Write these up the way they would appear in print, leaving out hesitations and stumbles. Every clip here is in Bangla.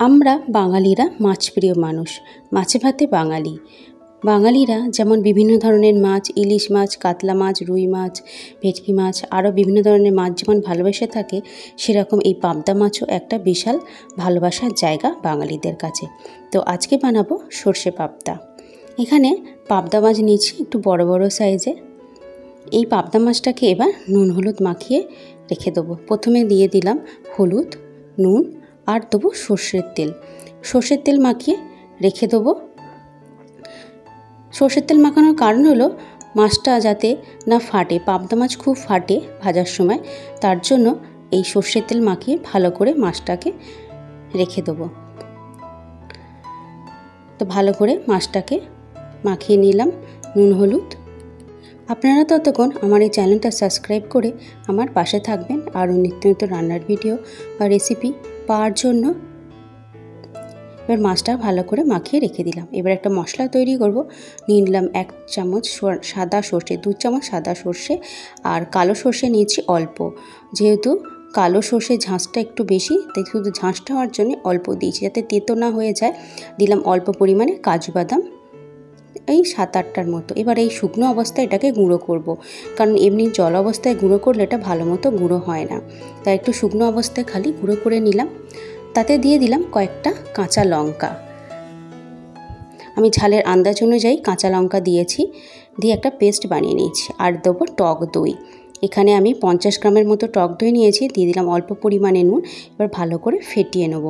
আমরা বাঙালিরা মাছপ্রিয় মানুষ, মাছে ভাতে বাঙালি। বাঙালিরা যেমন বিভিন্ন ধরনের মাছ, ইলিশ মাছ, কাতলা মাছ, রুই মাছ, ভেটকি মাছ, আরও বিভিন্ন ধরনের মাছ যেমন ভালোবেসে থাকে, সেরকম এই পাবদা মাছও একটা বিশাল ভালোবাসার জায়গা বাঙালিদের কাছে। তো আজকে বানাবো সর্ষে পাবদা। এখানে পাবদা মাছ নিয়েছি একটু বড় বড় সাইজে। এই পাবদা মাছটাকে এবার নুন হলুদ মাখিয়ে রেখে দেবো। প্রথমে দিয়ে দিলাম হলুদ, নুন আর দেবো সর্ষের তেল। সর্ষের তেল মাখিয়ে রেখে দেবো। সর্ষের তেল মাখানোর কারণ হলো মাছটা যাতে না ফাটে, পাবদা মাছ খুব ফাটে ভাজার সময়, তার জন্য এই সর্ষের তেল মাখিয়ে ভালো করে মাছটাকে রেখে দেবো। তো ভালো করে মাছটাকে মাখিয়ে নিলাম নুন হলুদ। আপনারা ততক্ষণ আমার এই চ্যানেলটা সাবস্ক্রাইব করে আমার পাশে থাকবেন আরও নিত্য নতুন রান্নার ভিডিও বা রেসিপি পাওয়ার জন্য। এবার মাছটা ভালো করে মাখিয়ে রেখে দিলাম। এবার একটা মশলা তৈরি করব। নিয়ে নিলাম 1 চামচ সাদা সর্ষে, 2 চামচ সাদা সর্ষে আর কালো সর্ষে নিয়েছি অল্প। যেহেতু কালো সর্ষে ঝাঁসটা একটু বেশি, তাই শুধু ঝাঁসটা হওয়ার জন্য অল্প দিয়েছি, যাতে তেতো না হয়ে যায়। দিলাম অল্প পরিমাণে কাজু বাদাম, এই 7-8টার মতো। এবার এই শুকনো অবস্থায় এটাকে গুঁড়ো করব, কারণ এমনি জল অবস্থায় গুঁড়ো করলে এটা ভালো মতো গুঁড়ো হয় না, তাই একটু শুকনো অবস্থায় খালি গুঁড়ো করে নিলাম। তাতে দিয়ে দিলাম কয়েকটা কাঁচা লঙ্কা। আমি ঝালের আন্দাজ অনুযায়ী কাঁচা লঙ্কা দিয়েছি, দিয়ে একটা পেস্ট বানিয়ে নিয়েছি। আর দেবো টক দই। এখানে আমি 50 গ্রামের মতো টক দই নিয়েছি, দিয়ে দিলাম অল্প পরিমাণে নুন। এবার ভালো করে ফেটিয়ে নেব।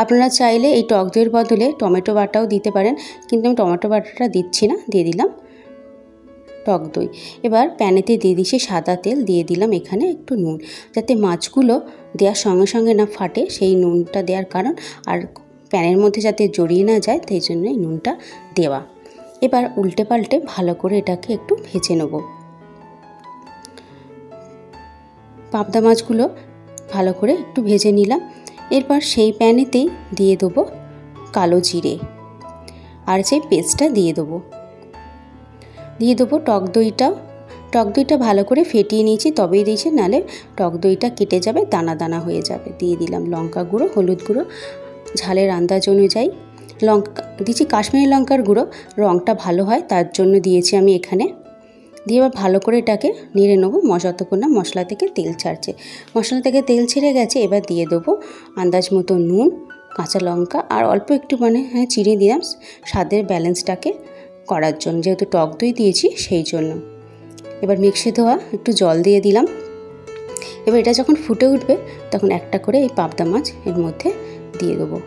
আপনারা চাইলে এই টক দইয়ের বদলে টমেটো বাটাও দিতে পারেন, কিন্তু আমি টমেটো বাটাটা দিচ্ছি না, দিয়ে দিলাম টক দই। এবার প্যানেতে দিয়ে দিয়েছি সাদা তেল, দিয়ে দিলাম এখানে একটু নুন, যাতে মাছগুলো দেওয়ার সঙ্গে সঙ্গে না ফাটে, সেই নুনটা দেওয়ার কারণ, আর প্যানের মধ্যে যাতে জড়িয়ে না যায় তাই জন্য এই নুনটা দেওয়া। এবার উল্টে পাল্টে ভালো করে এটাকে একটু ভেজে নেব। পাবদা মাছগুলো ভালো করে একটু ভেজে নিলাম। এরপর সেই প্যানেতেই দিয়ে দেবো কালো জিরে আর সেই পেস্টটা দিয়ে দেবো। টক দইটা ভালো করে ফেটিয়ে নিয়েছি, তবেই দিয়েছি, নাহলে টক দইটা কেটে যাবে, দানা দানা হয়ে যাবে। দিয়ে দিলাম লঙ্কা গুঁড়ো, হলুদ গুঁড়ো, ঝালের আন্দাজ অনুযায়ী। লঙ্কা দিয়েছি কাশ্মীরি লঙ্কার গুঁড়ো, রঙটা ভালো হয় তার জন্য দিয়েছি আমি এখানে। দিয়ে এবার ভালো করে এটাকে নেড়ে নেবো যতক্ষণ না মশলা থেকে তেল ছাড়ছে। মশলা থেকে তেল ছেড়ে গেছে, এবার দিয়ে দেবো আন্দাজ মতো নুন, কাঁচা লঙ্কা আর অল্প একটু চিনি দিলাম স্বাদের ব্যালেন্সটাকে করার জন্য, যেহেতু টক দই দিয়েছি সেই জন্য। এবার মিক্সে দেওয়া একটু জল দিয়ে দিলাম। এবার এটা যখন ফুটে উঠবে তখন একটা করে এই পাবদা মাছ এর মধ্যে দিয়ে দেবো।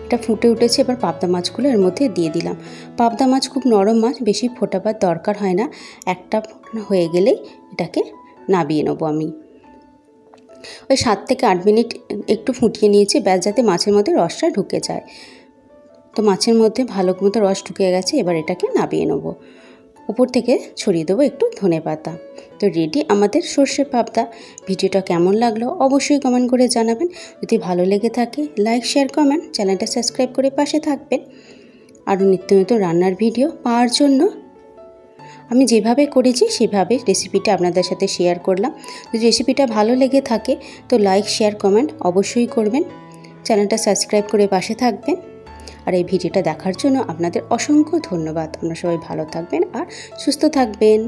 এটা ফুটে উঠেছে, এবার পাবদা মাছগুলো এর মধ্যে দিয়ে দিলাম। পাবদা মাছ খুব নরম মাছ, বেশি ফোটাবার দরকার হয় না। একটা হয়ে গেলেই এটাকে নামিয়ে নেবো আমি। ওই 7 থেকে 8 মিনিট একটু ফুটিয়ে নিয়েছি, ব্যাস যাতে মাছের মধ্যে রসটা ঢুকে যায়। তো মাছের মধ্যে ভালো মতো রস ঢুকে গেছে, এবার এটাকে নামিয়ে নেবো। উপর থেকে ছড়িয়ে দেবো একটু ধনেপাতা। তো রেডি আমাদের সর্ষে পাবদা। ভিডিওটা কেমন লাগলো অবশ্যই কমেন্ট করে জানাবেন। যদি ভালো লেগে থাকে লাইক, শেয়ার, কমেন্ট, চ্যানেলটা সাবস্ক্রাইব করে পাশে থাকবেন আরও নিত্য নতুন রান্নার ভিডিও পাওয়ার জন্য। আমি যেভাবে করেছি সেভাবে রেসিপিটা আপনাদের সাথে শেয়ার করলাম। যদি রেসিপিটা ভালো লেগে থাকে তো লাইক, শেয়ার, কমেন্ট অবশ্যই করবেন। চ্যানেলটা সাবস্ক্রাইব করে পাশে থাকবেন। আর এই ভিডিওটা দেখার জন্য আপনাদের অসংখ্য ধন্যবাদ। আপনারা সবাই ভালো থাকবেন আর সুস্থ থাকবেন।